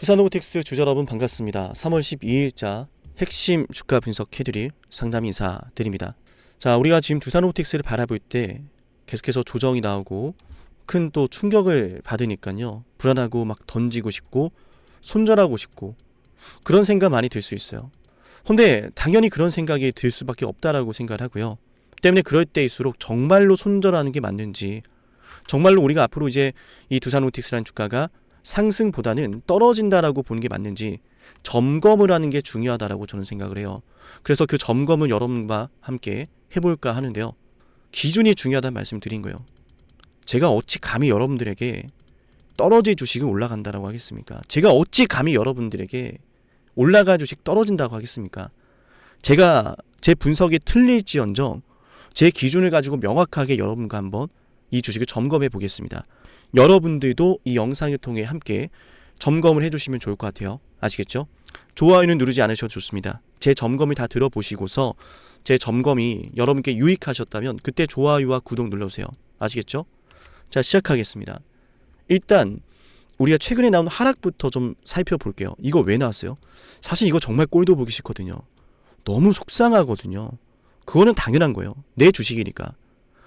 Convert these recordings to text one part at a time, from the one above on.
두산로보틱스 주주 여러분 반갑습니다. 3월 12일자 핵심 주가 분석해드릴 상담 인사드립니다. 자, 우리가 지금 두산로보틱스를 바라볼 때 계속해서 조정이 나오고 큰 또 충격을 받으니까요, 불안하고 막 던지고 싶고 손절하고 싶고 그런 생각 많이 들 수 있어요. 근데 당연히 그런 생각이 들 수밖에 없다라고 생각을 하고요. 때문에 그럴 때일수록 정말로 손절하는 게 맞는지, 정말로 우리가 앞으로 이제 이 두산로보틱스라는 주가가 상승보다는 떨어진다라고 보는 게 맞는지 점검을 하는 게 중요하다라고 저는 생각을 해요. 그래서 그 점검을 여러분과 함께 해볼까 하는데요. 기준이 중요하다는 말씀 드린 거예요. 제가 어찌 감히 여러분들에게 떨어질 주식이 올라간다라고 하겠습니까? 제가 어찌 감히 여러분들에게 올라갈 주식 떨어진다고 하겠습니까? 제가 제 분석이 틀릴지언정 제 기준을 가지고 명확하게 여러분과 한번 이 주식을 점검해 보겠습니다. 여러분들도 이 영상을 통해 함께 점검을 해주시면 좋을 것 같아요. 아시겠죠? 좋아요는 누르지 않으셔도 좋습니다. 제 점검을 다 들어보시고서 제 점검이 여러분께 유익하셨다면 그때 좋아요와 구독 눌러주세요. 아시겠죠? 자, 시작하겠습니다. 일단 우리가 최근에 나온 하락부터 좀 살펴볼게요. 이거 왜 나왔어요? 사실 이거 정말 꼴도 보기 싫거든요. 너무 속상하거든요. 그거는 당연한 거예요. 내 주식이니까.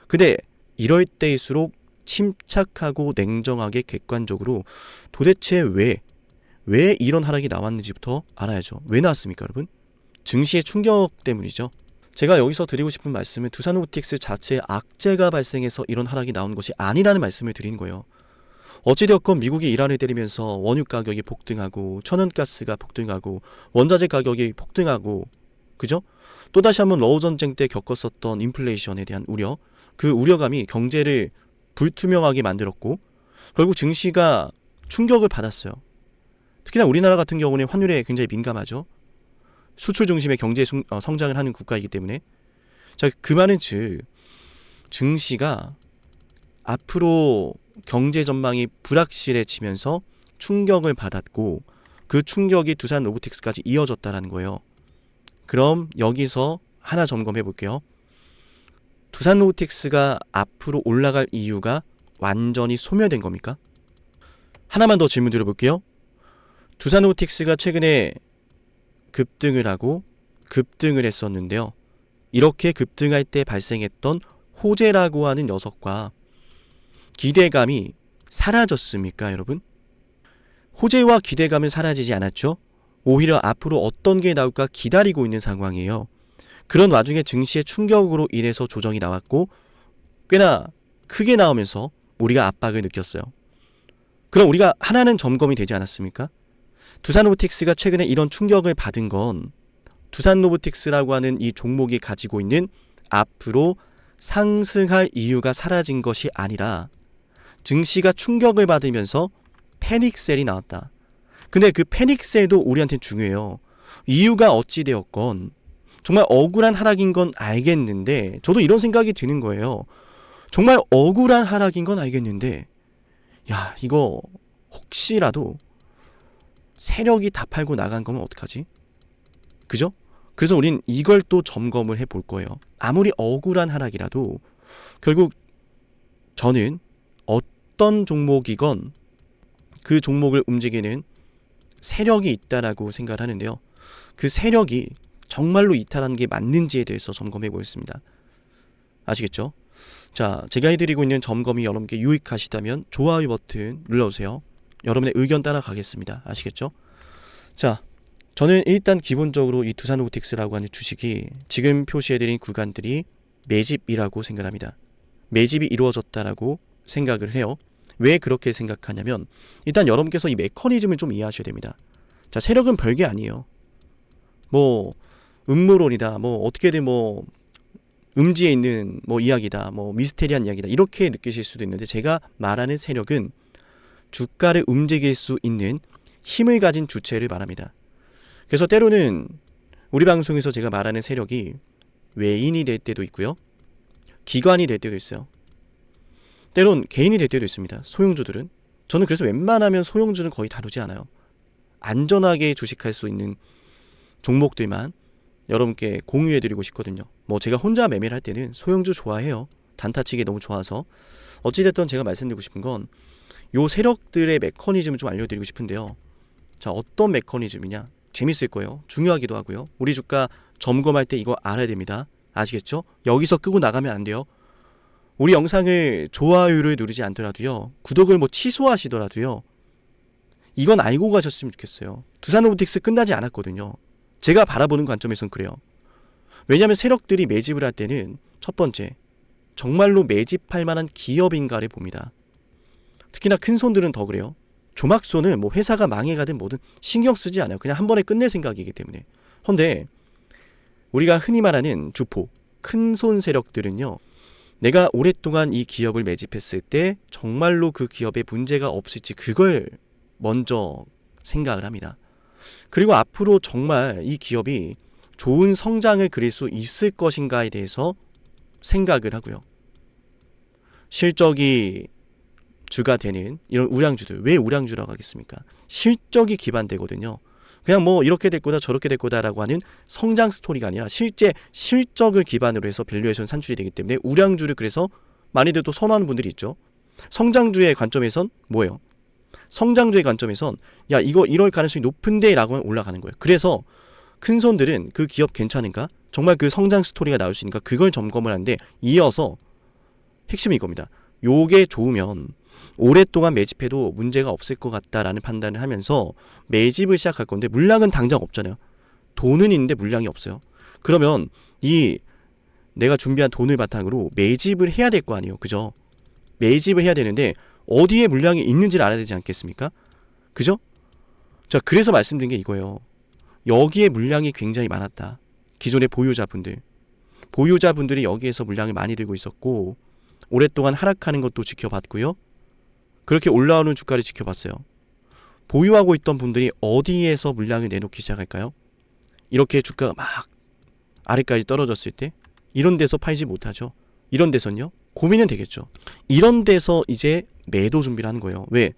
근데 이럴 때일수록 침착하고 냉정하게 객관적으로 도대체 왜 이런 하락이 나왔는지부터 알아야죠. 왜 나왔습니까, 여러분? 증시의 충격 때문이죠. 제가 여기서 드리고 싶은 말씀은 두산로보틱스 자체에 악재가 발생해서 이런 하락이 나온 것이 아니라는 말씀을 드리는 거예요. 어찌되었건 미국이 이란을 때리면서 원유 가격이 폭등하고 천연가스가 폭등하고 원자재 가격이 폭등하고, 그죠? 또다시 한번 러우 전쟁 때 겪었었던 인플레이션에 대한 우려, 그 우려감이 경제를 불투명하게 만들었고 결국 증시가 충격을 받았어요. 특히나 우리나라 같은 경우는 환율에 굉장히 민감하죠. 수출 중심의 경제 성장을 하는 국가이기 때문에. 자, 그 말은 즉 증시가 앞으로 경제 전망이 불확실해지면서 충격을 받았고 그 충격이 두산로보틱스까지 이어졌다는 거예요. 그럼 여기서 하나 점검해 볼게요. 두산로보틱스가 앞으로 올라갈 이유가 완전히 소멸된 겁니까? 하나만 더 질문 드려볼게요. 두산로보틱스가 최근에 급등을 하고 급등을 했었는데요. 이렇게 급등할 때 발생했던 호재라고 하는 녀석과 기대감이 사라졌습니까, 여러분? 호재와 기대감은 사라지지 않았죠. 오히려 앞으로 어떤 게 나올까 기다리고 있는 상황이에요. 그런 와중에 증시의 충격으로 인해서 조정이 나왔고 꽤나 크게 나오면서 우리가 압박을 느꼈어요. 그럼 우리가 하나는 점검이 되지 않았습니까? 두산로보틱스가 최근에 이런 충격을 받은 건 두산로보틱스라고 하는 이 종목이 가지고 있는 앞으로 상승할 이유가 사라진 것이 아니라 증시가 충격을 받으면서 패닉셀이 나왔다. 근데 그 패닉셀도 우리한테는 중요해요. 이유가 어찌 되었건 정말 억울한 하락인 건 알겠는데, 저도 이런 생각이 드는 거예요. 정말 억울한 하락인 건 알겠는데, 야, 이거 혹시라도 세력이 다 팔고 나간 거면 어떡하지? 그죠? 그래서 우린 이걸 또 점검을 해볼 거예요. 아무리 억울한 하락이라도 결국 저는 어떤 종목이건 그 종목을 움직이는 세력이 있다라고 생각을 하는데요. 그 세력이 정말로 이탈하는 게 맞는지에 대해서 점검해 보겠습니다. 아시겠죠? 자, 제가 해드리고 있는 점검이 여러분께 유익하시다면 좋아요 버튼 눌러주세요. 여러분의 의견 따라가겠습니다. 아시겠죠? 자, 저는 일단 기본적으로 이 두산로보틱스라고 하는 주식이 지금 표시해드린 구간들이 매집이라고 생각합니다. 매집이 이루어졌다라고 생각을 해요. 왜 그렇게 생각하냐면 일단 여러분께서 이 메커니즘을 좀 이해하셔야 됩니다. 자, 세력은 별게 아니에요. 뭐 음모론이다, 뭐 어떻게든 뭐 음지에 있는 뭐 이야기다, 뭐 미스테리한 이야기다, 이렇게 느끼실 수도 있는데, 제가 말하는 세력은 주가를 움직일 수 있는 힘을 가진 주체를 말합니다. 그래서 때로는 우리 방송에서 제가 말하는 세력이 외인이 될 때도 있고요, 기관이 될 때도 있어요. 때론 개인이 될 때도 있습니다. 소형주들은. 저는 그래서 웬만하면 소형주는 거의 다루지 않아요. 안전하게 주식할 수 있는 종목들만 여러분께 공유해드리고 싶거든요. 뭐 제가 혼자 매매를 할 때는 소형주 좋아해요. 단타치기 너무 좋아서. 어찌됐든 제가 말씀드리고 싶은 건 요 세력들의 메커니즘을 좀 알려드리고 싶은데요. 자, 어떤 메커니즘이냐? 재밌을 거예요. 중요하기도 하고요. 우리 주가 점검할 때 이거 알아야 됩니다. 아시겠죠? 여기서 끄고 나가면 안 돼요. 우리 영상을 좋아요를 누르지 않더라도요. 구독을 뭐 취소하시더라도요. 이건 알고 가셨으면 좋겠어요. 두산로보틱스 끝나지 않았거든요. 제가 바라보는 관점에선 그래요. 왜냐하면 세력들이 매집을 할 때는 첫 번째, 정말로 매집할 만한 기업인가를 봅니다. 특히나 큰 손들은 더 그래요. 조막손은 뭐 회사가 망해가든 뭐든 신경 쓰지 않아요. 그냥 한 번에 끝낼 생각이기 때문에. 그런데 우리가 흔히 말하는 주포, 큰 손 세력들은요. 내가 오랫동안 이 기업을 매집했을 때 정말로 그 기업에 문제가 없을지 그걸 먼저 생각을 합니다. 그리고 앞으로 정말 이 기업이 좋은 성장을 그릴 수 있을 것인가에 대해서 생각을 하고요. 실적이 주가 되는 이런 우량주들, 왜 우량주라고 하겠습니까? 실적이 기반되거든요. 그냥 뭐 이렇게 될 거다 저렇게 될 거다라고 하는 성장 스토리가 아니라 실제 실적을 기반으로 해서 밸류에이션 산출이 되기 때문에 우량주를 그래서 많이들 또 선호하는 분들이 있죠. 성장주의 관점에선 뭐예요? 성장주의 관점에선 야 이거 이럴 가능성이 높은데 라고 하면 올라가는 거예요. 그래서 큰 손들은 그 기업 괜찮은가? 정말 그 성장 스토리가 나올 수 있는가? 그걸 점검을 하는데 이어서 핵심이 이겁니다. 요게 좋으면 오랫동안 매집해도 문제가 없을 것 같다라는 판단을 하면서 매집을 시작할 건데 물량은 당장 없잖아요. 돈은 있는데 물량이 없어요. 그러면 이 내가 준비한 돈을 바탕으로 매집을 해야 될 거 아니에요. 그죠? 매집을 해야 되는데 어디에 물량이 있는지를 알아야 되지 않겠습니까? 그죠? 자, 그래서 말씀드린 게 이거예요. 여기에 물량이 굉장히 많았다. 기존의 보유자분들이 여기에서 물량을 많이 들고 있었고 오랫동안 하락하는 것도 지켜봤고요. 그렇게 올라오는 주가를 지켜봤어요. 보유하고 있던 분들이 어디에서 물량을 내놓기 시작할까요? 이렇게 주가가 막 아래까지 떨어졌을 때 이런 데서 팔지 못하죠. 이런 데선요? 고민은 되겠죠. 이런 데서 이제 매도 준비를 하는 거예요. 왜?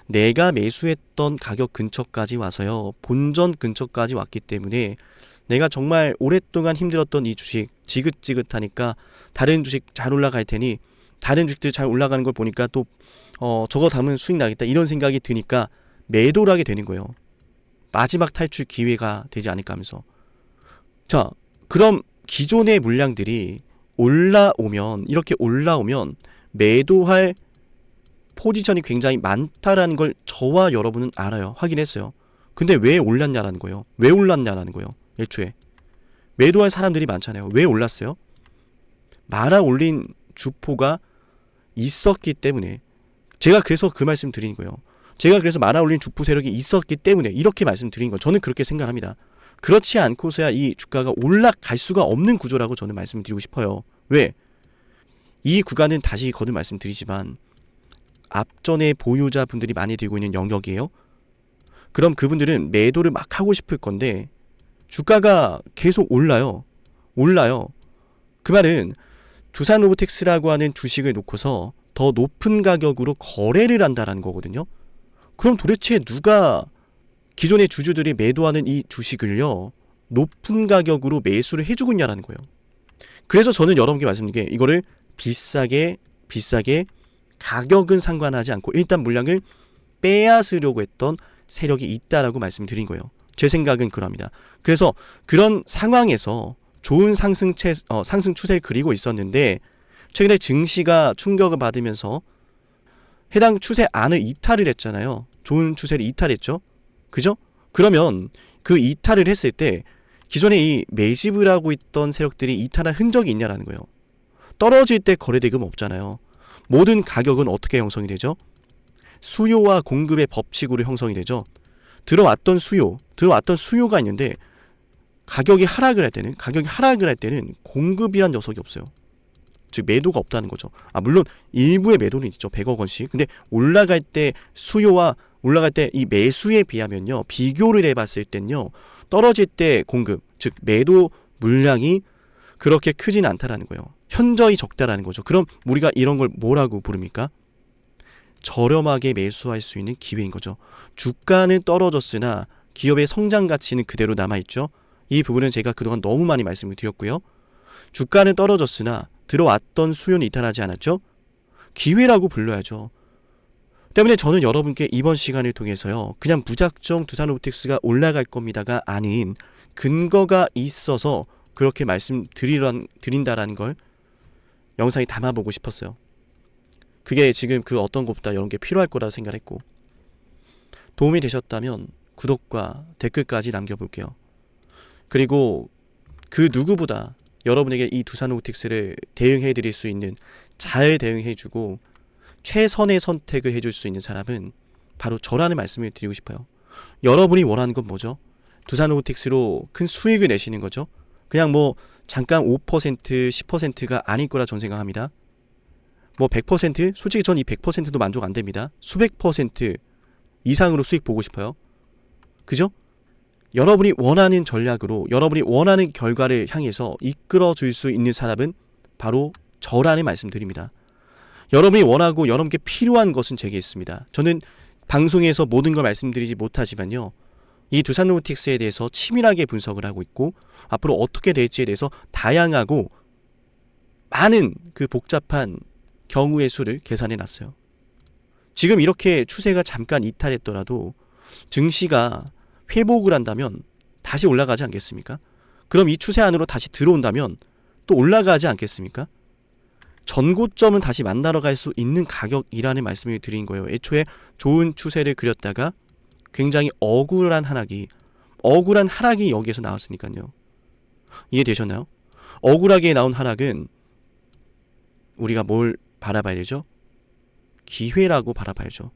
내가 매수했던 가격 근처까지 와서요. 본전 근처까지 왔기 때문에 내가 정말 오랫동안 힘들었던 이 주식 지긋지긋하니까 다른 주식 잘 올라갈 테니 다른 주식들 잘 올라가는 걸 보니까 또 저거 담은 수익 나겠다 이런 생각이 드니까 매도를 하게 되는 거예요. 마지막 탈출 기회가 되지 않을까 하면서. 자, 그럼 기존의 물량들이 이렇게 올라오면 매도할 포지션이 굉장히 많다라는 걸 저와 여러분은 알아요. 확인했어요. 근데 왜 올랐냐라는 거예요. 왜 올랐냐라는 거예요. 애초에 매도할 사람들이 많잖아요. 왜 올랐어요? 말아 올린 주포가 있었기 때문에. 제가 그래서 그 말씀 드린 거예요. 제가 그래서 말아 올린 주포 세력이 있었기 때문에 이렇게 말씀드린 거예요. 저는 그렇게 생각합니다. 그렇지 않고서야 이 주가가 올라갈 수가 없는 구조라고 저는 말씀드리고 싶어요. 왜? 이 구간은 다시 거듭 말씀드리지만 앞전에 보유자분들이 많이 들고 있는 영역이에요. 그럼 그분들은 매도를 막 하고 싶을 건데 주가가 계속 올라요. 그 말은 두산로보틱스라고 하는 주식을 놓고서 더 높은 가격으로 거래를 한다라는 거거든요. 그럼 도대체 누가 기존의 주주들이 매도하는 이 주식을요 높은 가격으로 매수를 해주고 있냐라는 거예요. 그래서 저는 여러분께 말씀드린 게 이거를 비싸게 가격은 상관하지 않고 일단 물량을 빼앗으려고 했던 세력이 있다라고 말씀드린 거예요. 제 생각은 그럽니다. 그래서 그런 상황에서 좋은 상승 추세를 그리고 있었는데 최근에 증시가 충격을 받으면서 해당 추세 안을 이탈을 했잖아요. 좋은 추세를 이탈했죠. 그죠? 그러면 그 이탈을 했을 때 기존에 이 매집을 하고 있던 세력들이 이탈한 흔적이 있냐라는 거예요. 떨어질 때 거래대금 없잖아요. 모든 가격은 어떻게 형성이 되죠? 수요와 공급의 법칙으로 형성이 되죠. 들어왔던 수요가 있는데 가격이 하락을 할 때는 공급이란 녀석이 없어요. 즉 매도가 없다는 거죠. 물론 일부의 매도는 있죠. 100억 원씩. 근데 올라갈 때 이 매수에 비하면요. 비교를 해봤을 땐요. 떨어질 때 공급, 즉 매도 물량이 그렇게 크진 않다라는 거예요. 현저히 적다라는 거죠. 그럼 우리가 이런 걸 뭐라고 부릅니까? 저렴하게 매수할 수 있는 기회인 거죠. 주가는 떨어졌으나 기업의 성장 가치는 그대로 남아있죠. 이 부분은 제가 그동안 너무 많이 말씀을 드렸고요. 주가는 떨어졌으나 들어왔던 수요는 이탈하지 않았죠. 기회라고 불러야죠. 때문에 저는 여러분께 이번 시간을 통해서요, 그냥 무작정 두산로보틱스가 올라갈 겁니다가 아닌 근거가 있어서 그렇게 말씀드린다라는 걸 영상에 담아보고 싶었어요. 그게 지금 그 어떤 것보다 이런 게 필요할 거라 생각했고, 도움이 되셨다면 구독과 댓글까지 남겨볼게요. 그리고 그 누구보다 여러분에게 이 두산로보틱스를 대응해 드릴 수 있는, 잘 대응해주고 최선의 선택을 해줄 수 있는 사람은 바로 저라는 말씀을 드리고 싶어요. 여러분이 원하는 건 뭐죠? 두산로보틱스로 큰 수익을 내시는 거죠. 그냥 뭐 잠깐 5%, 10%가 아닐 거라 전 생각합니다. 뭐 100%? 솔직히 전 이 100%도 만족 안 됩니다. 수백 퍼센트 이상으로 수익 보고 싶어요. 그죠? 여러분이 원하는 전략으로, 여러분이 원하는 결과를 향해서 이끌어 줄 수 있는 사람은 바로 저라는 말씀드립니다. 여러분이 원하고 여러분께 필요한 것은 제게 있습니다. 저는 방송에서 모든 걸 말씀드리지 못하지만요, 이 두산로보틱스에 대해서 치밀하게 분석을 하고 있고, 앞으로 어떻게 될지에 대해서 다양하고 많은 그 복잡한 경우의 수를 계산해 놨어요. 지금 이렇게 추세가 잠깐 이탈했더라도 증시가 회복을 한다면 다시 올라가지 않겠습니까? 그럼 이 추세 안으로 다시 들어온다면 또 올라가지 않겠습니까? 전고점은 다시 만나러 갈 수 있는 가격이라는 말씀을 드린 거예요. 애초에 좋은 추세를 그렸다가 굉장히 억울한 하락이 여기에서 나왔으니까요. 이해되셨나요? 억울하게 나온 하락은 우리가 뭘 바라봐야 되죠? 기회라고 바라봐야죠.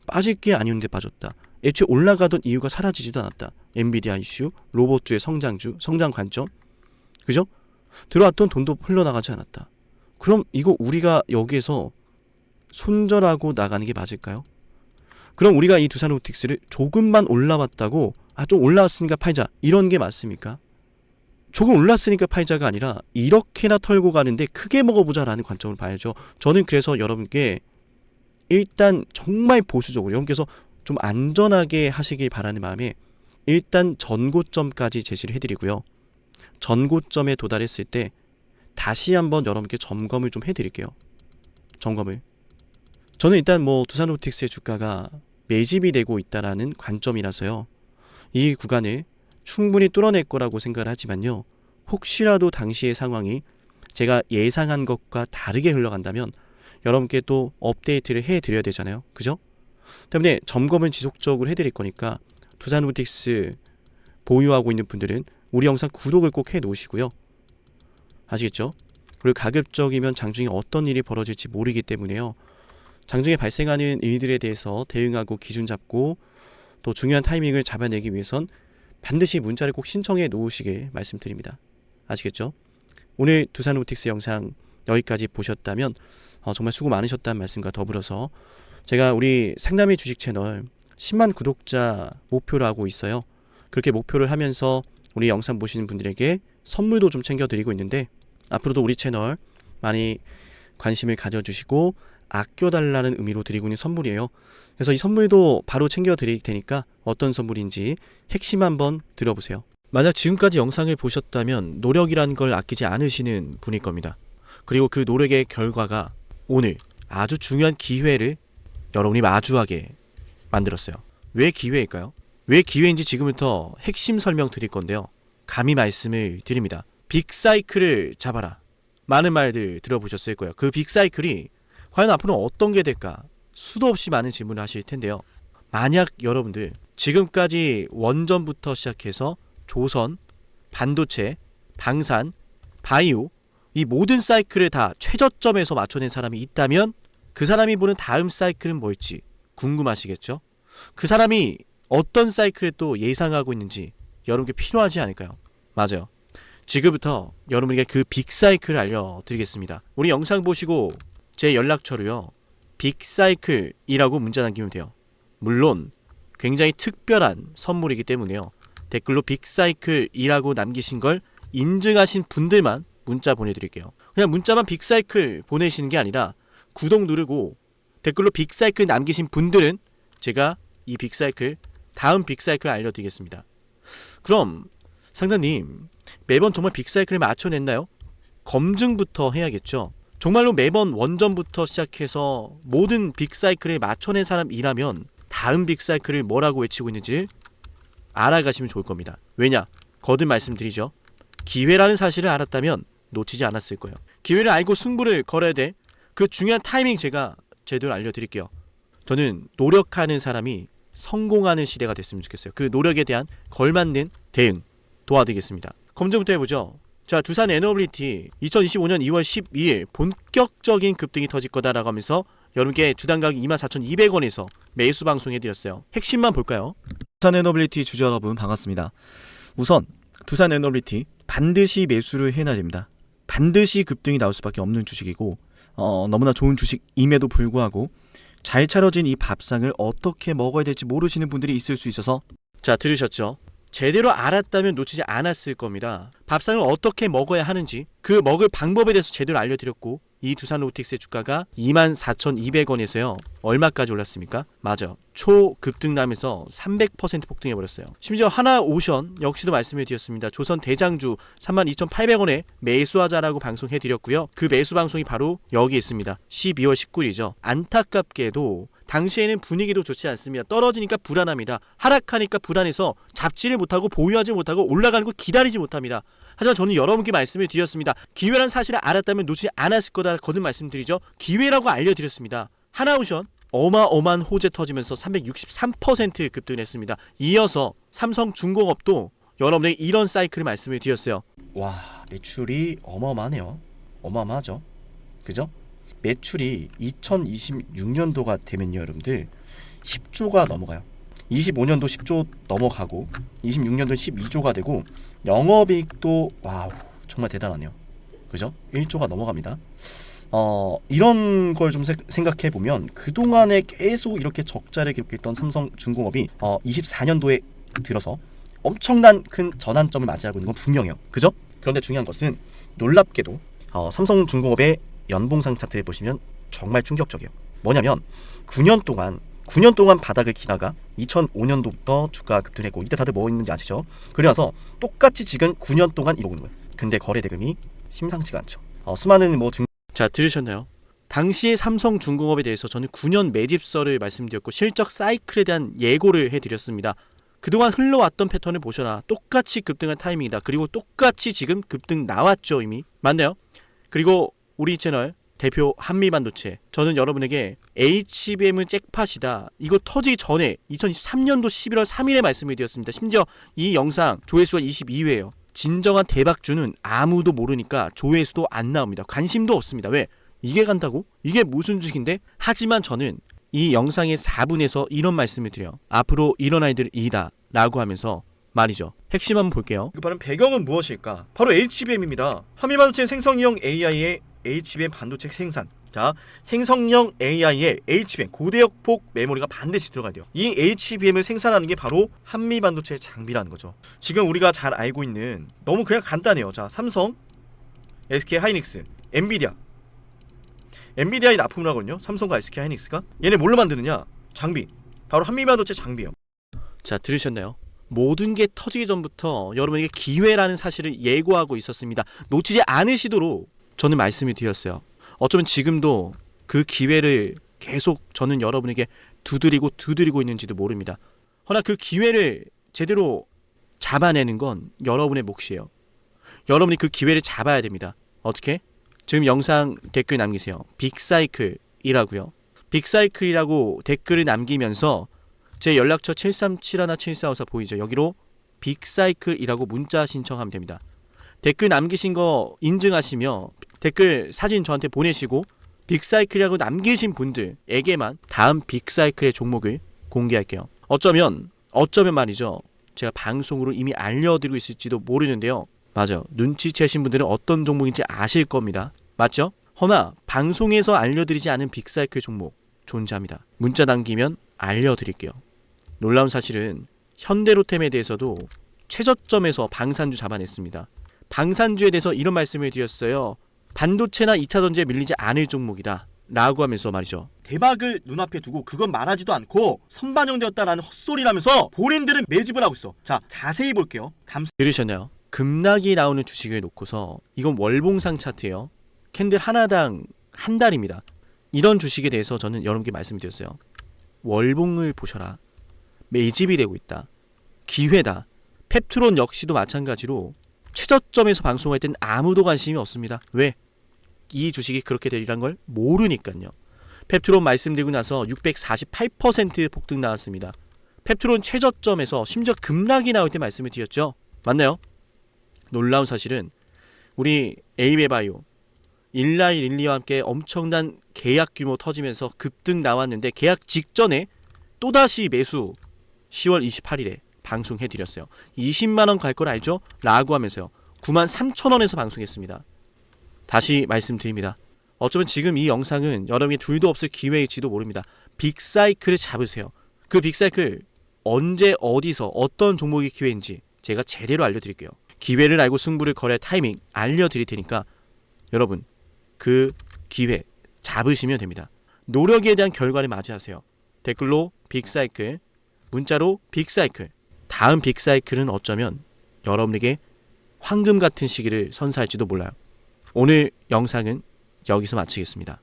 빠질 게 아니었는데 빠졌다. 애초에 올라가던 이유가 사라지지도 않았다. 엔비디아 이슈, 로봇주의 성장주, 성장 관점, 그죠? 들어왔던 돈도 흘러나가지 않았다. 그럼 이거 우리가 여기에서 손절하고 나가는 게 맞을까요? 그럼 우리가 이 두산로보틱스를 조금만 올라왔다고 좀 올라왔으니까 팔자, 이런 게 맞습니까? 조금 올랐으니까 팔자가 아니라 이렇게나 털고 가는데 크게 먹어보자라는 관점을 봐야죠. 저는 그래서 여러분께 일단 정말 보수적으로, 여러분께서 좀 안전하게 하시길 바라는 마음에 일단 전고점까지 제시를 해드리고요. 전고점에 도달했을 때 다시 한번 여러분께 점검을 좀 해드릴게요. 점검을. 저는 일단 뭐 두산로보틱스의 주가가 매집이 되고 있다라는 관점이라서요, 이 구간을 충분히 뚫어낼 거라고 생각을 하지만요, 혹시라도 당시의 상황이 제가 예상한 것과 다르게 흘러간다면 여러분께 또 업데이트를 해드려야 되잖아요. 그죠? 때문에 점검을 지속적으로 해드릴 거니까 두산로보틱스 보유하고 있는 분들은 우리 영상 구독을 꼭 해놓으시고요. 아시겠죠? 그리고 가급적이면 장중에 어떤 일이 벌어질지 모르기 때문에요, 장중에 발생하는 일들에 대해서 대응하고 기준 잡고 또 중요한 타이밍을 잡아내기 위해선 반드시 문자를 꼭 신청해 놓으시길 말씀드립니다. 아시겠죠? 오늘 두산로보틱스 영상 여기까지 보셨다면 정말 수고 많으셨다는 말씀과 더불어서 제가 우리 상담의 주식 채널 10만 구독자 목표를 하고 있어요. 그렇게 목표를 하면서 우리 영상 보시는 분들에게 선물도 좀 챙겨드리고 있는데, 앞으로도 우리 채널 많이 관심을 가져주시고 아껴달라는 의미로 드리고 있는 선물이에요. 그래서 이 선물도 바로 챙겨드릴 테니까 어떤 선물인지 핵심 한번 들어보세요. 만약 지금까지 영상을 보셨다면 노력이라는 걸 아끼지 않으시는 분일 겁니다. 그리고 그 노력의 결과가 오늘 아주 중요한 기회를 여러분이 마주하게 만들었어요. 왜 기회일까요? 왜 기회인지 지금부터 핵심 설명 드릴 건데요, 감히 말씀을 드립니다. 빅사이클을 잡아라. 많은 말들 들어보셨을 거예요. 그 빅사이클이 과연 앞으로 어떤 게 될까? 수도 없이 많은 질문을 하실 텐데요, 만약 여러분들 지금까지 원전부터 시작해서 조선, 반도체, 방산, 바이오, 이 모든 사이클을 다 최저점에서 맞춰낸 사람이 있다면 그 사람이 보는 다음 사이클은 뭘지 궁금하시겠죠? 그 사람이 어떤 사이클을 또 예상하고 있는지 여러분께 필요하지 않을까요? 맞아요. 지금부터 여러분에게 그 빅사이클을 알려드리겠습니다. 우리 영상 보시고 제 연락처로요, 빅사이클이라고 문자 남기면 돼요. 물론 굉장히 특별한 선물이기 때문에요, 댓글로 빅사이클이라고 남기신 걸 인증하신 분들만 문자 보내드릴게요. 그냥 문자만 빅사이클 보내시는 게 아니라 구독 누르고 댓글로 빅사이클 남기신 분들은 제가 이 빅사이클, 다음 빅사이클 알려드리겠습니다. 그럼 상담님, 매번 정말 빅사이클을 맞춰냈나요? 검증부터 해야겠죠. 정말로 매번 원전부터 시작해서 모든 빅사이클에 맞춰낸 사람이라면 다음 빅사이클을 뭐라고 외치고 있는지 알아가시면 좋을 겁니다. 왜냐? 거듭 말씀드리죠. 기회라는 사실을 알았다면 놓치지 않았을 거예요. 기회를 알고 승부를 걸어야 돼. 그 중요한 타이밍 제가 제대로 알려드릴게요. 저는 노력하는 사람이 성공하는 시대가 됐으면 좋겠어요. 그 노력에 대한 걸맞는 대응 도와드리겠습니다. 검증부터 해보죠. 자, 두산 에너빌리티 2025년 2월 12일 본격적인 급등이 터질 거다라고 하면서 여러분께 주당 가격 24,200원에서 매수 방송해드렸어요. 핵심만 볼까요? 두산 에너빌리티 주주 여러분 반갑습니다. 우선 두산 에너빌리티 반드시 매수를 해놔야 됩니다. 반드시 급등이 나올 수밖에 없는 주식이고 너무나 좋은 주식임에도 불구하고 잘 차려진 이 밥상을 어떻게 먹어야 될지 모르시는 분들이 있을 수 있어서 자, 들으셨죠? 제대로 알았다면 놓치지 않았을 겁니다. 밥상을 어떻게 먹어야 하는지 그 먹을 방법에 대해서 제대로 알려드렸고 이 두산로보틱스의 주가가 24,200원에서요 얼마까지 올랐습니까? 맞아, 초급등 나면서 300% 폭등해버렸어요. 심지어 하나오션 역시도 말씀해드렸습니다. 조선 대장주 32,800원에 매수하자라고 방송해드렸고요. 그 매수 방송이 바로 여기 있습니다. 12월 19일이죠. 안타깝게도 당시에는 분위기도 좋지 않습니다. 떨어지니까 불안합니다. 하락하니까 불안해서 잡지를 못하고 보유하지 못하고 올라가는 거 기다리지 못합니다. 하지만 저는 여러분께 말씀을 드렸습니다. 기회라는 사실을 알았다면 놓치지 않았을 거다 거듭 말씀드리죠. 기회라고 알려드렸습니다. 하나오션 어마어마한 호재 터지면서 363% 급등했습니다. 이어서 삼성중공업도 여러분에게 이런 사이클을 말씀을 드렸어요. 와, 매출이 어마어마하네요. 어마어마하죠. 그죠? 매출이 2026년도가 되면요 여러분들 10조가 넘어가요. 25년도 10조 넘어가고 26년도 12조가 되고 영업이익도 와우 정말 대단하네요. 그죠? 1조가 넘어갑니다. 이런 걸 좀 생각해 보면 그동안에 계속 이렇게 적자를 기록했던 삼성중공업이 24년도에 들어서 엄청난 큰 전환점을 맞이하고 있는 건 분명해요. 그죠? 그런데 중요한 것은 놀랍게도 삼성중공업의 연봉상 차트에 보시면 정말 충격적이에요. 뭐냐면 9년 동안 바닥을 기다가 2005년도부터 주가 급등했고 이때 다들 뭐 있는지 아시죠? 그래서 똑같이 지금 9년 동안 이러고 있는 거예요. 근데 거래 대금이 심상치가 않죠. 수많은 자, 들으셨나요? 당시의 삼성중공업에 대해서 저는 9년 매집설을 말씀드렸고 실적 사이클에 대한 예고를 해드렸습니다. 그동안 흘러왔던 패턴을 보셔라. 똑같이 급등한 타이밍이다. 그리고 똑같이 지금 급등 나왔죠 이미. 맞나요? 그리고 우리 채널 대표 한미반도체, 저는 여러분에게 HBM은 잭팟이다. 이거 터지기 전에 2023년도 11월 3일에 말씀을 드렸습니다. 심지어 이 영상 조회수가 22회예요. 진정한 대박주는 아무도 모르니까 조회수도 안 나옵니다. 관심도 없습니다. 왜? 이게 간다고? 이게 무슨 주식인데? 하지만 저는 이 영상의 4분에서 이런 말씀을 드려요. 앞으로 이런 아이들이다 라고 하면서 말이죠. 핵심 한번 볼게요. 그 바로 배경은 무엇일까? 바로 HBM입니다. 한미반도체 생성형 AI의 HBM 반도체 생산. 자, 생성형 AI의 HBM 고대역폭 메모리가 반드시 들어가야 돼요. 이 HBM을 생산하는 게 바로 한미반도체 장비라는 거죠. 지금 우리가 잘 알고 있는 너무 그냥 간단해요. 자, 삼성, SK하이닉스, 엔비디아의 납품을 하거든요. 삼성과 SK하이닉스가. 얘네 뭘로 만드느냐? 장비. 바로 한미반도체 장비예요. 자, 들으셨나요? 모든 게 터지기 전부터 여러분에게 기회라는 사실을 예고하고 있었습니다. 놓치지 않으시도록 저는 말씀을 드렸어요. 어쩌면 지금도 그 기회를 계속 저는 여러분에게 두드리고 있는지도 모릅니다. 허나 그 기회를 제대로 잡아내는 건 여러분의 몫이에요. 여러분이 그 기회를 잡아야 됩니다. 어떻게? 지금 영상 댓글 남기세요. 빅사이클이라고요. 빅사이클이라고 댓글을 남기면서 제 연락처 737-7454 보이죠? 여기로 빅사이클이라고 문자 신청하면 됩니다. 댓글 남기신 거 인증하시며 댓글 사진 저한테 보내시고 빅사이클이라고 남기신 분들에게만 다음 빅사이클의 종목을 공개할게요. 어쩌면 말이죠. 제가 방송으로 이미 알려드리고 있을지도 모르는데요. 맞아요. 눈치채신 분들은 어떤 종목인지 아실 겁니다. 맞죠? 허나 방송에서 알려드리지 않은 빅사이클 종목 존재합니다. 문자 남기면 알려드릴게요. 놀라운 사실은 현대로템에 대해서도 최저점에서 방산주 잡아냈습니다. 방산주에 대해서 이런 말씀을 드렸어요. 반도체나 2차전지에 밀리지 않을 종목이다 라고 하면서 말이죠. 대박을 눈앞에 두고 그건 말하지도 않고 선반영되었다라는 헛소리라면서 본인들은 매집을 하고 있어. 자, 자세히 볼게요. 들으셨나요? 급락이 나오는 주식을 놓고서 이건 월봉상 차트예요. 캔들 하나당 한 달입니다. 이런 주식에 대해서 저는 여러분께 말씀드렸어요. 월봉을 보셔라. 매집이 되고 있다. 기회다. 펩트론 역시도 마찬가지로 최저점에서 방송할 땐 아무도 관심이 없습니다. 왜? 이 주식이 그렇게 되리란 걸 모르니까요. 펩트론 말씀드리고 나서 648% 폭등 나왔습니다. 펩트론 최저점에서 심지어 급락이 나올 때 말씀을 드렸죠. 맞나요? 놀라운 사실은 우리 에이베바이오, 일라이 릴리와 함께 엄청난 계약 규모 터지면서 급등 나왔는데 계약 직전에 또다시 매수 10월 28일에 방송해드렸어요. 20만원 갈 걸 알죠? 라고 하면서요. 93,000원에서 방송했습니다. 다시 말씀드립니다. 어쩌면 지금 이 영상은 여러분이 둘도 없을 기회일지도 모릅니다. 빅사이클을 잡으세요. 그 빅사이클 언제 어디서 어떤 종목이 기회인지 제가 제대로 알려드릴게요. 기회를 알고 승부를 걸어야 타이밍 알려드릴 테니까 여러분 그 기회 잡으시면 됩니다. 노력에 대한 결과를 맞이하세요. 댓글로 빅사이클, 문자로 빅사이클. 다음 빅사이클은 어쩌면 여러분에게 황금 같은 시기를 선사할지도 몰라요. 오늘 영상은 여기서 마치겠습니다.